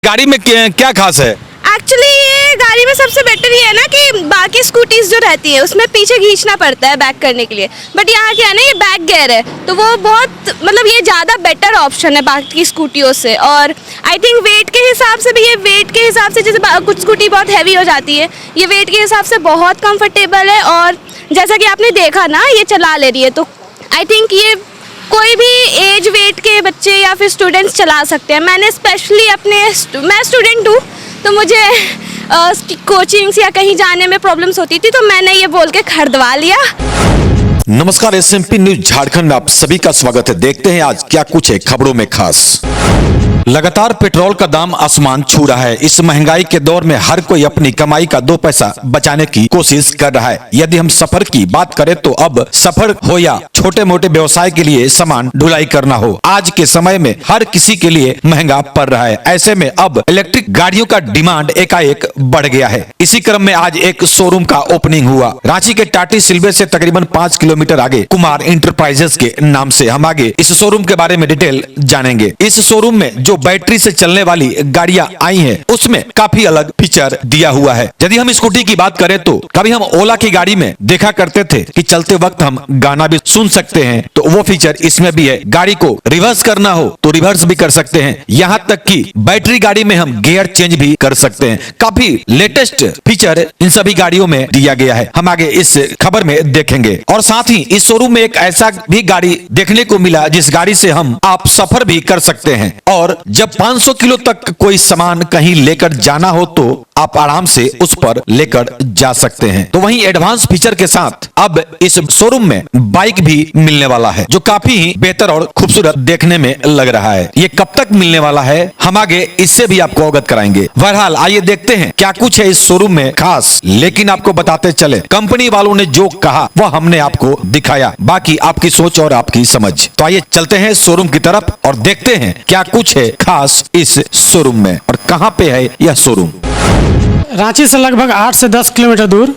गाड़ी में क्या खास है? एक्चुअली ये गाड़ी में सबसे बेटर ये है ना कि बाकी स्कूटीज जो रहती है उसमें पीछे खींचना पड़ता है बैक करने के लिए, बट यहाँ क्या है ना, ये बैक गियर है तो वो बहुत मतलब ये ज़्यादा बेटर ऑप्शन है बाकी स्कूटियों से। और आई थिंक वेट के हिसाब से भी, ये वेट के हिसाब से जैसे कुछ स्कूटी बहुत हैवी हो जाती है, ये वेट के हिसाब से बहुत कंफर्टेबल है। और जैसा कि आपने देखा ना, ये चला ले रही है तो आई थिंक ये कोई भी एज वेट के बच्चे या फिर स्टूडेंट्स चला सकते हैं। मैंने स्पेशली मैं स्टूडेंट हूँ तो मुझे कोचिंग्स या कहीं जाने में प्रॉब्लम्स होती थी तो मैंने ये बोल के खरीदवा लिया। नमस्कार, एसएमपी न्यूज झारखंड में आप सभी का स्वागत है। देखते हैं आज क्या कुछ है खबरों में खास। लगातार पेट्रोल का दाम आसमान छू रहा है। इस महंगाई के दौर में हर कोई अपनी कमाई का 2 पैसा बचाने की कोशिश कर रहा है। यदि हम सफर की बात करें तो अब सफर हो या छोटे मोटे व्यवसाय के लिए सामान ढुलाई करना हो, आज के समय में हर किसी के लिए महंगा पड़ रहा है। ऐसे में अब इलेक्ट्रिक गाड़ियों का डिमांड एकाएक बढ़ गया है। इसी क्रम में आज एक शोरूम का ओपनिंग हुआ। रांची के टाटी सिल्वे से तकरीबन 5 किलोमीटर आगे कुमार इंटरप्राइजेस के नाम से। हम आगे इस शोरूम के बारे में डिटेल जानेंगे। इस शोरूम में जो बैटरी से चलने वाली गाड़ियां आई हैं, उसमें काफी अलग फीचर दिया हुआ है। यदि हम स्कूटी की बात करें तो कभी हम ओला की गाड़ी में देखा करते थे कि चलते वक्त हम गाना भी सुन सकते हैं, तो वो फीचर इसमें भी है। गाड़ी को रिवर्स करना हो तो रिवर्स भी कर सकते हैं, यहाँ तक कि बैटरी गाड़ी में हम गियर चेंज भी कर सकते हैं। काफी लेटेस्ट फीचर इन सभी गाड़ियों में दिया गया है। हम आगे इस खबर में देखेंगे। और साथ ही इस शोरूम में एक ऐसा भी गाड़ी देखने को मिला जिस गाड़ी से आप सफर भी कर सकते हैं। और जब 500 किलो तक कोई सामान कहीं लेकर जाना हो तो आप आराम से उस पर लेकर जा सकते हैं। तो वहीं एडवांस फीचर के साथ अब इस शोरूम में बाइक भी मिलने वाला है, जो काफी बेहतर और खूबसूरत देखने में लग रहा है। ये कब तक मिलने वाला है, हम आगे इससे भी आपको अवगत कराएंगे। बहरहाल आइए देखते हैं क्या कुछ है इस शोरूम में खास। लेकिन आपको बताते चले, कंपनी वालों ने जो कहा वह हमने आपको दिखाया, बाकी आपकी सोच और आपकी समझ। तो आइए चलते हैं शोरूम की तरफ और देखते हैं क्या कुछ है खास इस शोरूम में और कहां पे है यह शोरूम। रांची से लगभग 8 से 10 किलोमीटर दूर,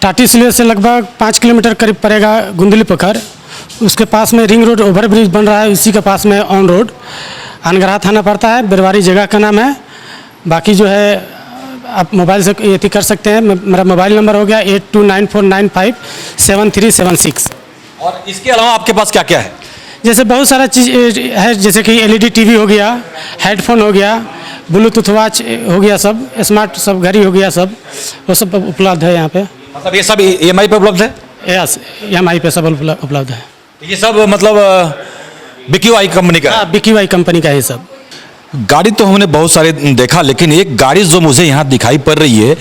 टाटी सिल्वे से लगभग 5 किलोमीटर करीब पड़ेगा गुंदली पोखर। उसके पास में रिंग रोड ओवर ब्रिज बन रहा है, इसी के पास में ऑन रोड अनगढ़ा थाना पड़ता है। बिरवारी जगह का नाम है। बाकी जो है आप मोबाइल से ये कर सकते हैं। मेरा मोबाइल नंबर हो गया 8294957376। और इसके अलावा आपके पास क्या क्या है? जैसे बहुत सारा चीज़ है, जैसे कि LED टीवी हो गया, हेडफोन हो गया, ब्लूटूथ वॉच हो गया, सब स्मार्ट सब घड़ी हो गया, सब वो सब उपलब्ध है यहाँ पे। मतलब ये सब EMI पे उपलब्ध है? यस, EMI पे सब उपलब्ध है। ये सब मतलब BQI कंपनी का? हाँ, BQI कंपनी का है सब। गाड़ी तो हमने बहुत सारे देखा, लेकिन एक गाड़ी जो मुझे यहाँ दिखाई पड़ रही है,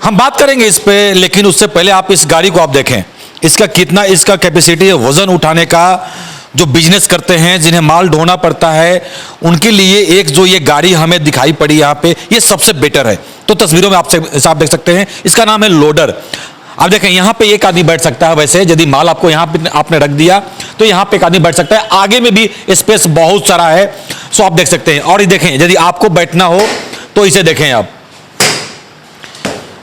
हम बात करेंगे इस पे, लेकिन उससे पहले आप इस गाड़ी को आप देखें। इसका कितना इसका कैपेसिटी है, वजन उठाने का। जो बिजनेस करते हैं, जिन्हें माल ढोना पड़ता है, उनके लिए एक जो ये गाड़ी हमें दिखाई पड़ी यहाँ पे, ये सबसे बेटर है। तो तस्वीरों में आप देख सकते हैं, इसका नाम है लोडर। आप देखें यहाँ पे एक आदमी बैठ सकता है। वैसे यदि माल आपको यहाँ पे आपने रख दिया तो यहाँ पे एक आदमी बैठ सकता है। आगे में भी स्पेस बहुत सारा है, सो आप देख सकते हैं। और ये देखें, यदि आपको बैठना हो तो इसे देखें आप,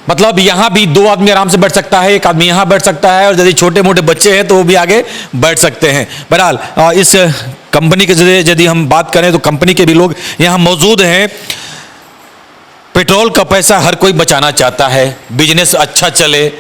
मतलब यहाँ भी 2 आदमी आराम से बैठ सकता है, एक आदमी यहाँ बैठ सकता है। और यदि छोटे मोटे बच्चे हैं तो वो भी आगे बैठ सकते हैं। बहरहाल इस कंपनी के यदि हम बात करें तो कंपनी के भी लोग यहाँ मौजूद हैं। पेट्रोल का पैसा हर कोई बचाना चाहता है, बिजनेस अच्छा चले,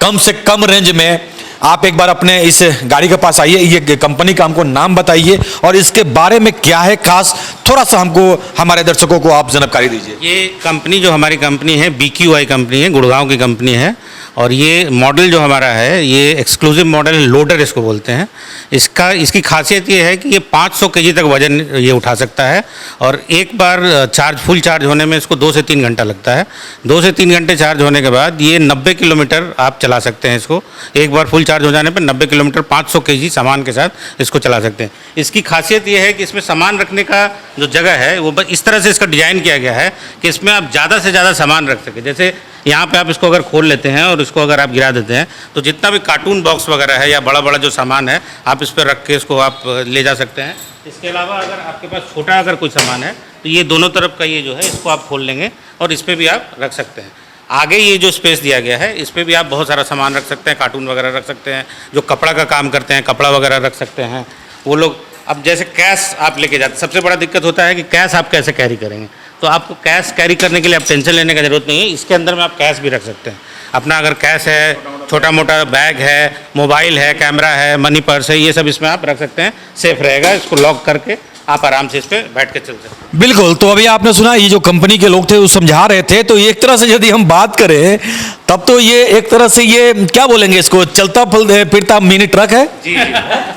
कम से कम रेंज में। आप एक बार अपने इस गाड़ी के पास आइए, ये कंपनी का हमको नाम बताइए और इसके बारे में क्या है खास, थोड़ा सा हमको हमारे दर्शकों को आप जानकारी दीजिए। ये कंपनी जो हमारी कंपनी है BQI कंपनी है, गुड़गांव की कंपनी है। और ये मॉडल जो हमारा है, ये एक्सक्लूसिव मॉडल लोडर इसको बोलते हैं। इसकी खासियत ये है कि ये 500 kg तक वजन ये उठा सकता है। और एक बार फुल चार्ज होने में इसको 2 से 3 घंटा लगता है। 2 से 3 घंटे चार्ज होने के बाद ये 90 किलोमीटर आप चला सकते हैं इसको। एक बार फुल चार्ज हो जाने पर 90 किलोमीटर 500 kg सामान के साथ इसको चला सकते हैं। इसकी खासियत ये है कि इसमें सामान रखने का जो जगह है वो बस इस तरह से इसका डिज़ाइन किया गया है कि इसमें आप ज़्यादा से ज़्यादा सामान रख सकें। जैसे यहाँ पे आप इसको अगर खोल लेते हैं और इसको अगर आप गिरा देते हैं तो जितना भी कार्टून बॉक्स वगैरह है या बड़ा बड़ा जो सामान है, आप इस पर रख के इसको आप ले जा सकते हैं। इसके अलावा अगर आपके पास छोटा अगर कोई सामान है तो ये दोनों तरफ का ये जो है, इसको आप खोल लेंगे और इस पर भी आप रख सकते हैं। आगे ये जो स्पेस दिया गया है, इस पर भी आप बहुत सारा सामान रख सकते हैं, कार्टून वगैरह रख सकते हैं। जो कपड़ा का काम करते हैं, कपड़ा वगैरह रख सकते हैं वो लोग। अब जैसे कैश आप लेके जाते, सबसे बड़ा दिक्कत होता है कि कैश आप कैसे कैरी करेंगे। तो आपको कैश कैरी करने के लिए आप टेंशन लेने की ज़रूरत नहीं है। इसके अंदर में आप कैश भी रख सकते हैं अपना, अगर कैश है, छोटा मोटा बैग है, मोबाइल है, कैमरा है, मनी पर्स है, ये सब इसमें आप रख सकते हैं, सेफ रहेगा। इसको लॉक करके आप आराम से इस पर बैठ के चल सकते हैं। बिल्कुल। तो अभी आपने सुना ये जो कंपनी के लोग थे वो समझा रहे थे, तो एक तरह से यदि हम बात करें तब तो ये एक तरह से ये क्या बोलेंगे, इसको चलता फिरता मिनी ट्रक है। जी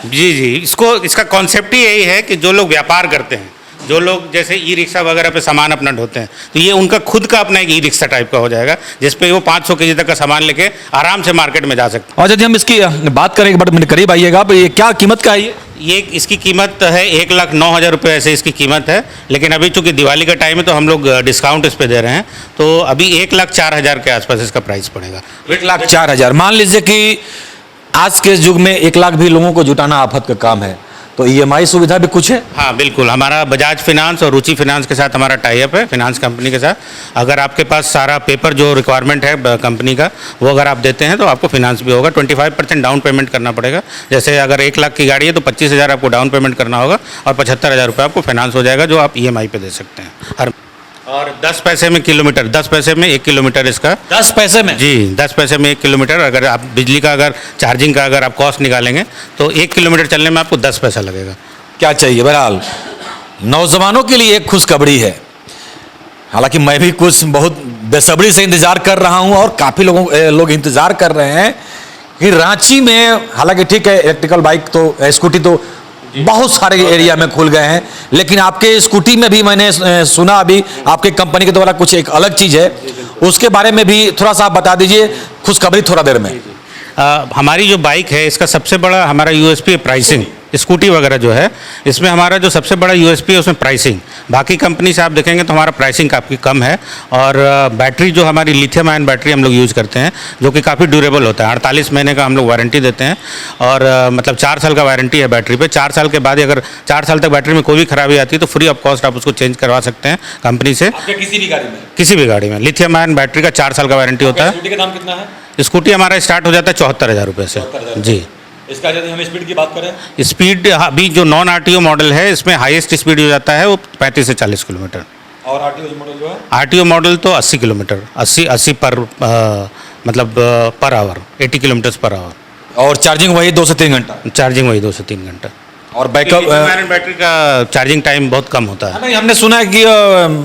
जी जी, इसका कॉन्सेप्ट ही यही है कि जो लोग व्यापार करते हैं, जो लोग जैसे ई रिक्शा वगैरह पे सामान अपना ढोते हैं, तो ये उनका खुद का अपना एक ई रिक्शा टाइप का हो जाएगा, जिसपे वो 500 केजी तक का सामान लेके आराम से मार्केट में जा सकते हैं। और यदि हम इसकी बात करें, एक बार मेरे करीब आइएगा, ये क्या कीमत का है ये इसकी कीमत है 1,09,000 रुपये ऐसे इसकी कीमत है। लेकिन अभी चूंकि दिवाली का टाइम है तो हम लोग डिस्काउंट इस पे दे रहे हैं, तो अभी 1,04,000 के आसपास इसका प्राइस पड़ेगा। 1,04,000। मान लीजिए कि आज के युग में 1 लाख भी लोगों को जुटाना आफत का काम है, तो ईएमआई सुविधा भी कुछ है? हाँ बिल्कुल, हमारा बजाज फाइनेंस और रुचि फाइनेंस के साथ हमारा टाई अप है, फाइनेंस कंपनी के साथ। अगर आपके पास सारा पेपर जो रिक्वायरमेंट है कंपनी का वो अगर आप देते हैं तो आपको फाइनेंस भी होगा। 25% डाउन पेमेंट करना पड़ेगा। जैसे अगर 1 लाख की गाड़ी है तो 25,000 आपको डाउन पेमेंट करना होगा और 75,000 रुपये आपको फाइनेंस हो जाएगा, जो आप ईएमआई पे दे सकते हैं हर। और 10 पैसे में किलोमीटर, 10 पैसे में 1 किलोमीटर इसका। 10 पैसे में? जी, 10 पैसे में 1 किलोमीटर। अगर आप बिजली का अगर चार्जिंग का अगर आप कॉस्ट निकालेंगे तो 1 किलोमीटर चलने में आपको 10 पैसा लगेगा। क्या चाहिए। बहरहाल नौजवानों के लिए एक खुशखबरी है। हालांकि मैं भी कुछ बहुत बेसब्री से इंतजार कर रहा हूं और काफ़ी लोग इंतजार कर रहे हैं कि रांची में, हालांकि ठीक है इलेक्ट्रिकल बाइक तो स्कूटी तो बहुत सारे एरिया में खुल गए हैं, लेकिन आपके स्कूटी में भी मैंने सुना अभी आपके कंपनी के द्वारा कुछ एक अलग चीज़ है, उसके बारे में भी थोड़ा सा आप बता दीजिए, खुशखबरी थोड़ा देर में। हमारी जो बाइक है इसका सबसे बड़ा हमारा यूएसपी है प्राइसिंग। स्कूटी वगैरह जो है इसमें हमारा जो सबसे बड़ा यूएसपी है उसमें प्राइसिंग। बाकी कंपनी से आप देखेंगे तो हमारा प्राइसिंग काफ़ी कम है। और बैटरी जो हमारी लिथियम आयन बैटरी हम लोग यूज़ करते हैं, जो कि काफ़ी ड्यूरेबल होता है। 48 महीने का हम लोग वारंटी देते हैं और मतलब 4 साल का वारंटी है बैटरी पे। 4 साल के बाद अगर 4 साल तक बैटरी में कोई भी खराबी आती है तो फ्री ऑफ कॉस्ट आप उसको चेंज करवा सकते हैं कंपनी से, किसी भी गाड़ी में? किसी भी गाड़ी में। लिथियम आयन बैटरी का 4 साल का वारंटी होता है। स्कूटी का दाम कितना है? स्कूटी हमारा स्टार्ट हो जाता है 74,000 रुपये से। जी। इसका यदि हम स्पीड की बात करें, स्पीड अभी जो नॉन आरटीओ मॉडल है इसमें हाईएस्ट स्पीड हो जाता है वो 35 से 40 किलोमीटर। और आरटीओ मॉडल जो है? आरटीओ मॉडल तो 80 किलोमीटर, 80 पर मतलब per hour, 80 kilometre per hour. और चार्जिंग वही 2 से 3 घंटा? चार्जिंग वही 2 से 3 घंटा। और बैकअप बैटरी का चार्जिंग टाइम बहुत कम होता है। नहीं, हमने सुना है कि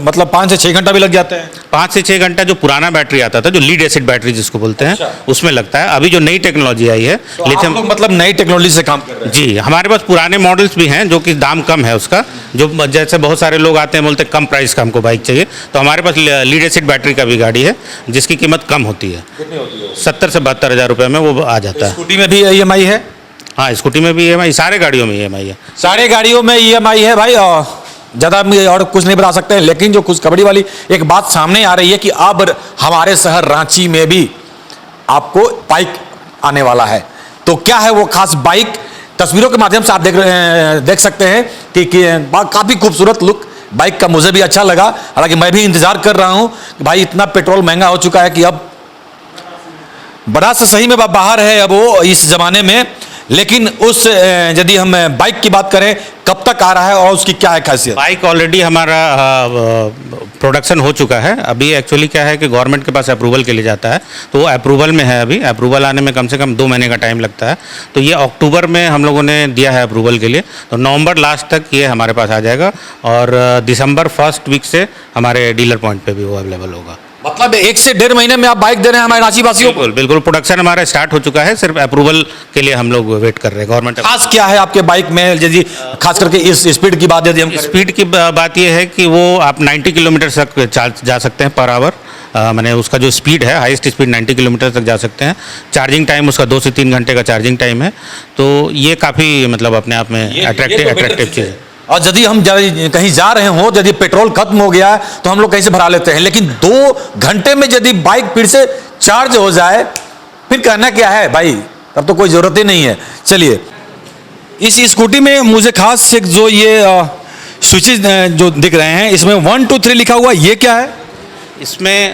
मतलब 5 से 6 घंटा भी लग जाते हैं। 5 से 6 घंटा जो पुराना बैटरी आता था, जो लीड एसिड बैटरी जिसको बोलते हैं, अच्छा। उसमें लगता है। अभी जो नई टेक्नोलॉजी आई है तो आप लोग मतलब नई टेक्नोलॉजी से काम कर रहे हैं? जी, हमारे पास पुराने मॉडल्स भी हैं जो कि दाम कम है उसका। जो जैसे बहुत सारे लोग आते हैं बोलते हैं कम प्राइस का हमको बाइक चाहिए, तो हमारे पास लीड एसिड बैटरी का भी गाड़ी है जिसकी कीमत कम होती है। कितनी होती है? 70 से 72,000 रुपये में वो आ जाता है। स्कूटी में भी ईएमआई है? हाँ, स्कूटी में भी ईएमआई, सारे गाड़ियों में ईएमआई है। सारे गाड़ियों में ईएमआई है भाई। और ज़्यादा और कुछ नहीं बता सकते हैं, लेकिन जो खुशखबरी वाली एक बात सामने आ रही है कि अब हमारे शहर रांची में भी आपको बाइक आने वाला है। तो क्या है वो खास बाइक, तस्वीरों के माध्यम से आप देख सकते हैं कि काफ़ी खूबसूरत लुक बाइक का मुझे भी अच्छा लगा। हालांकि मैं भी इंतज़ार कर रहा हूँ कि भाई इतना पेट्रोल महंगा हो चुका है कि अब बड़ा सा सही में बाहर है अब वो इस ज़माने में। लेकिन उस यदि हम बाइक की बात करें, कब तक आ रहा है और उसकी क्या है खासियत? बाइक ऑलरेडी हमारा प्रोडक्शन हो चुका है। अभी एक्चुअली क्या है कि गवर्नमेंट के पास अप्रूवल के लिए जाता है, तो वो अप्रूवल में है। अभी अप्रूवल आने में कम से कम 2 महीने का टाइम लगता है। तो ये अक्टूबर में हम लोगों ने दिया है अप्रूवल के लिए, तो नवंबर लास्ट तक ये हमारे पास आ जाएगा और दिसंबर फर्स्ट वीक से हमारे डीलर पॉइंट पे भी वो अवेलेबल होगा। मतलब 1 से 1.5 महीने में आप बाइक दे रहे हैं हमारे रांची वासियों को? बिल्कुल बिल्कुल, प्रोडक्शन हमारा स्टार्ट हो चुका है, सिर्फ अप्रूवल के लिए हम लोग वेट कर रहे हैं गवर्नमेंट। खास क्या है आपके बाइक में, यदि खास करके इस स्पीड की बात यदि हम करें? स्पीड की बात यह है कि वो आप 90 किलोमीटर तक जा सकते हैं पर आवर। मैंने उसका जो स्पीड है, हाईएस्ट स्पीड 90 किलोमीटर तक जा सकते हैं। चार्जिंग टाइम उसका 2 से 3 घंटे का चार्जिंग टाइम है। तो ये काफ़ी मतलब अपने आप में अट्रैक्टिव चीज़ है। और यदि हम कहीं जा रहे हो, यदि पेट्रोल खत्म हो गया तो हम लोग कैसे भरा लेते हैं, लेकिन 2 घंटे में यदि बाइक फिर से चार्ज हो जाए, फिर कहना क्या है भाई, तब तो कोई ज़रूरत ही नहीं है। चलिए, इस स्कूटी में मुझे खास एक जो ये स्विचेज जो दिख रहे हैं, इसमें 1 2 3 लिखा हुआ, ये क्या है? इसमें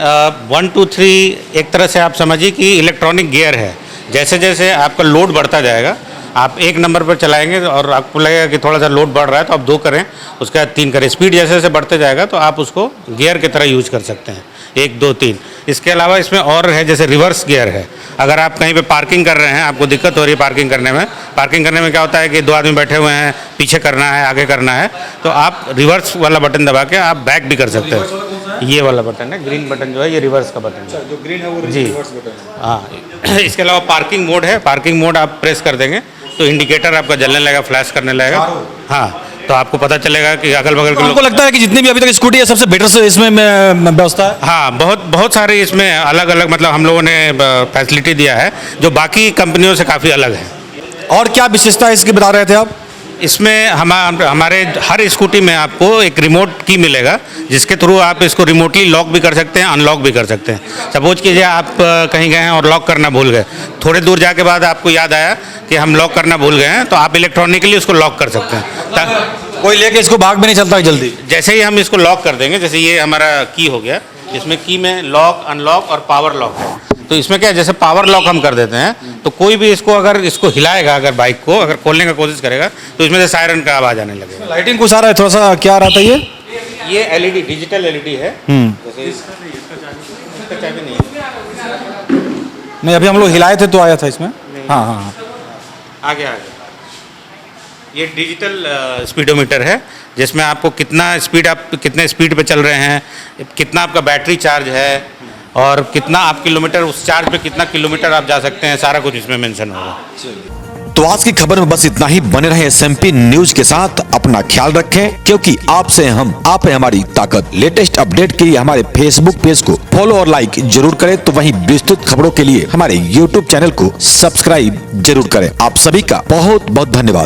1 2 3 एक तरह से आप समझिए कि इलेक्ट्रॉनिक गियर है। जैसे जैसे आपका लोड बढ़ता जाएगा, आप 1 नंबर पर चलाएंगे और आपको लगेगा कि थोड़ा सा लोड बढ़ रहा है तो आप 2 करें, उसके बाद 3 करें। स्पीड जैसे जैसे बढ़ते जाएगा तो आप उसको गियर की तरह यूज कर सकते हैं, 1 2 3। इसके अलावा इसमें और है, जैसे रिवर्स गियर है। अगर आप कहीं पे पार्किंग कर रहे हैं, आपको दिक्कत हो रही है पार्किंग करने में क्या होता है कि 2 आदमी बैठे हुए हैं, पीछे करना है, आगे करना है, तो आप रिवर्स वाला बटन दबा के आप बैक भी कर सकते हैं। ये वाला बटन है, ग्रीन बटन जो है ये रिवर्स का बटन है। जो ग्रीन है वो जी रिवर्स बटन है। हाँ। इसके अलावा पार्किंग मोड है। पार्किंग मोड आप प्रेस कर देंगे तो इंडिकेटर आपका जलने लगेगा, फ्लैश करने लगेगा। हाँ, तो आपको पता चलेगा कि अगल बगल के हमको लगता है कि जितनी भी अभी तक स्कूटी है सबसे बेटर से इसमें व्यवस्था है। हाँ, बहुत सारे इसमें अलग अलग मतलब हम लोगों ने फैसिलिटी दिया है जो बाकी कंपनियों से काफ़ी अलग है। और क्या विशेषता इसकी बता रहे थे आप? इसमें हमारे हर स्कूटी में आपको एक रिमोट की मिलेगा, जिसके थ्रू आप इसको रिमोटली लॉक भी कर सकते हैं, अनलॉक भी कर सकते हैं। सपोज कीजिए आप कहीं गए हैं और लॉक करना भूल गए, थोड़े दूर जाके बाद आपको याद आया कि हम लॉक करना भूल गए हैं, तो आप इलेक्ट्रॉनिकली उसको लॉक कर सकते हैं। कोई लेके इसको भाग भी नहीं चलता जल्दी। जैसे ही हम इसको लॉक कर देंगे, जैसे ये हमारा की हो गया, इसमें की में लॉक, अनलॉक और पावर लॉक है। तो इसमें क्या है, जैसे पावर लॉक हम कर देते हैं तो कोई भी इसको अगर इसको हिलाएगा, अगर बाइक को अगर खोलने का कोशिश करेगा तो इसमें से सायरन का आवाज़ आने लगेगा। लाइटिंग कुछ आ रहा है, थोड़ा सा क्या रहा था ये एलईडी, डिजिटल एलईडी है। जैसे इसका चाबी नहीं है। नहीं, अभी हम लोग हिलाए थे तो आया था इसमें। हाँ हाँ हाँ, आगे ये डिजिटल स्पीडोमीटर है, जिसमें आपको कितना स्पीड, आप कितने स्पीड पे चल रहे हैं, कितना आपका बैटरी चार्ज है और कितना आप किलोमीटर, उस चार्ज पे कितना किलोमीटर आप जा सकते हैं, सारा कुछ इसमें मेंशन होगा। तो आज की खबर में बस इतना ही। बने रहे SMP न्यूज के साथ, अपना ख्याल रखें, क्योंकि आपसे हम, आप है हमारी ताकत। लेटेस्ट अपडेट के लिए हमारे फेसबुक पेज को फॉलो और लाइक जरूर करें, तो वहीं विस्तृत खबरों के लिए हमारे YouTube चैनल को सब्सक्राइब जरूर करें। आप सभी का बहुत बहुत धन्यवाद।